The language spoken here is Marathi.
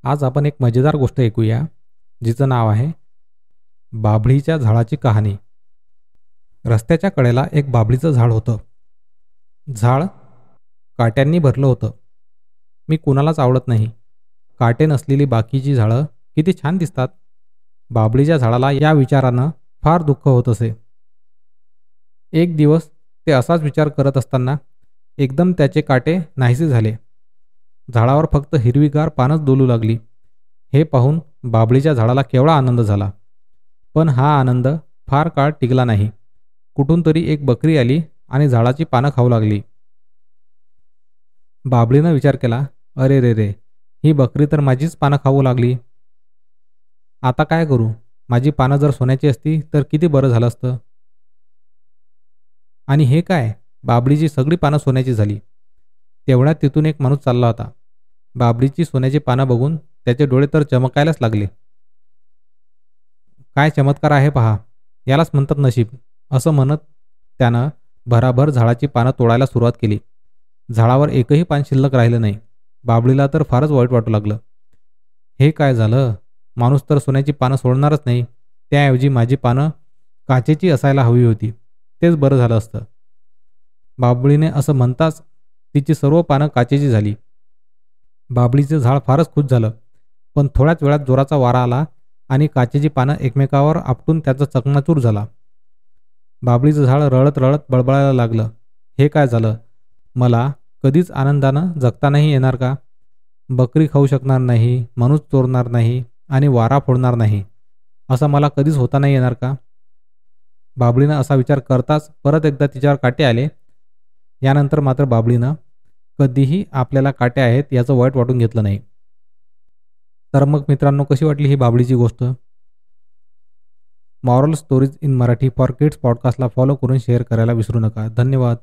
आज आपण एक मजेदार गोष्ट ऐकूया, जिचं नाव आहे बाभळीच्या झाडाची कहाणी. रस्त्याच्या कडेला एक बाभळीचं झाड होतं. झाड काट्यांनी भरलं होतं. मी कुणालाच आवडत नाही. काटे नसलेली बाकीची झाडं किती छान दिसतात. बाभळीच्या झाडाला या विचारानं फार दुःख होत असे. एक दिवस ते असाच विचार करत असताना एकदम त्याचे काटे नाहीसे झाले. झाडावर फक्त हिरवीगार पानच डोलू लागली. हे पाहून बाभळीच्या झाडाला केवढा आनंद झाला. पण हा आनंद फार काळ टिकला नाही. कुठून तरी एक बकरी आली आणि झाडाची पानं खाऊ लागली. बाभळीनं विचार केला, अरे रे रे, ही बकरी तर माझीच पानं खाऊ लागली. आता काय करू? माझी पानं जर सोन्याची असती तर किती बरं झालं असतं. आणि हे काय, बाभळीची सगळी पानं सोन्याची झाली. तेवढ्यात तिथून एक माणूस चालला होता. बाभळीची सोन्याची पानं बघून त्याचे डोळे तर चमकायलाच लागले. काय चमत्कार आहे पहा, यालाच म्हणतात नशीब, असं म्हणत त्यानं भराभर झाडाची पानं तोडायला सुरुवात केली. झाडावर एकही पान शिल्लक राहिलं नाही. बाभळीला तर फारच वाईट वाटू लागलं. हे काय झालं? माणूस तर सोन्याची पानं सोडणारच नाही. त्याऐवजी माझी पानं काचेची असायला हवी होती. तेच बरं झालं असतं. बाभळीने असं म्हणताच तिची सर्व पानं काचेची झाली. बाभळीचं झाड फारच खुश झालं. पण थोड्याच वेळात जोराचा वारा आला आणि काचेची पानं एकमेकावर आपटून त्याचा चकनाचूर झाला. बाभळीचं झाड रडत रडत बळबळायला लागलं. हे काय झालं? मला कधीच आनंदानं जगता नाही येणार का? बकरी खाऊ शकणार नाही, माणूस चोरणार नाही आणि वारा फोडणार नाही, असं मला कधीच होता नाही येणार का? बाभळीनं असा विचार करताच परत एकदा तिच्यावर काटे आले. यानंतर मात्र बाभळीनं कधीही आपल्याला काटे आहेत याचं वाईट वाटून घेतलं नाही. तर मग मित्रांनो, कशी वाटली ही बाभळीची गोष्ट? Moral stories in Marathi for kids पॉडकास्टला फॉलो करून शेअर करायला विसरू नका. धन्यवाद.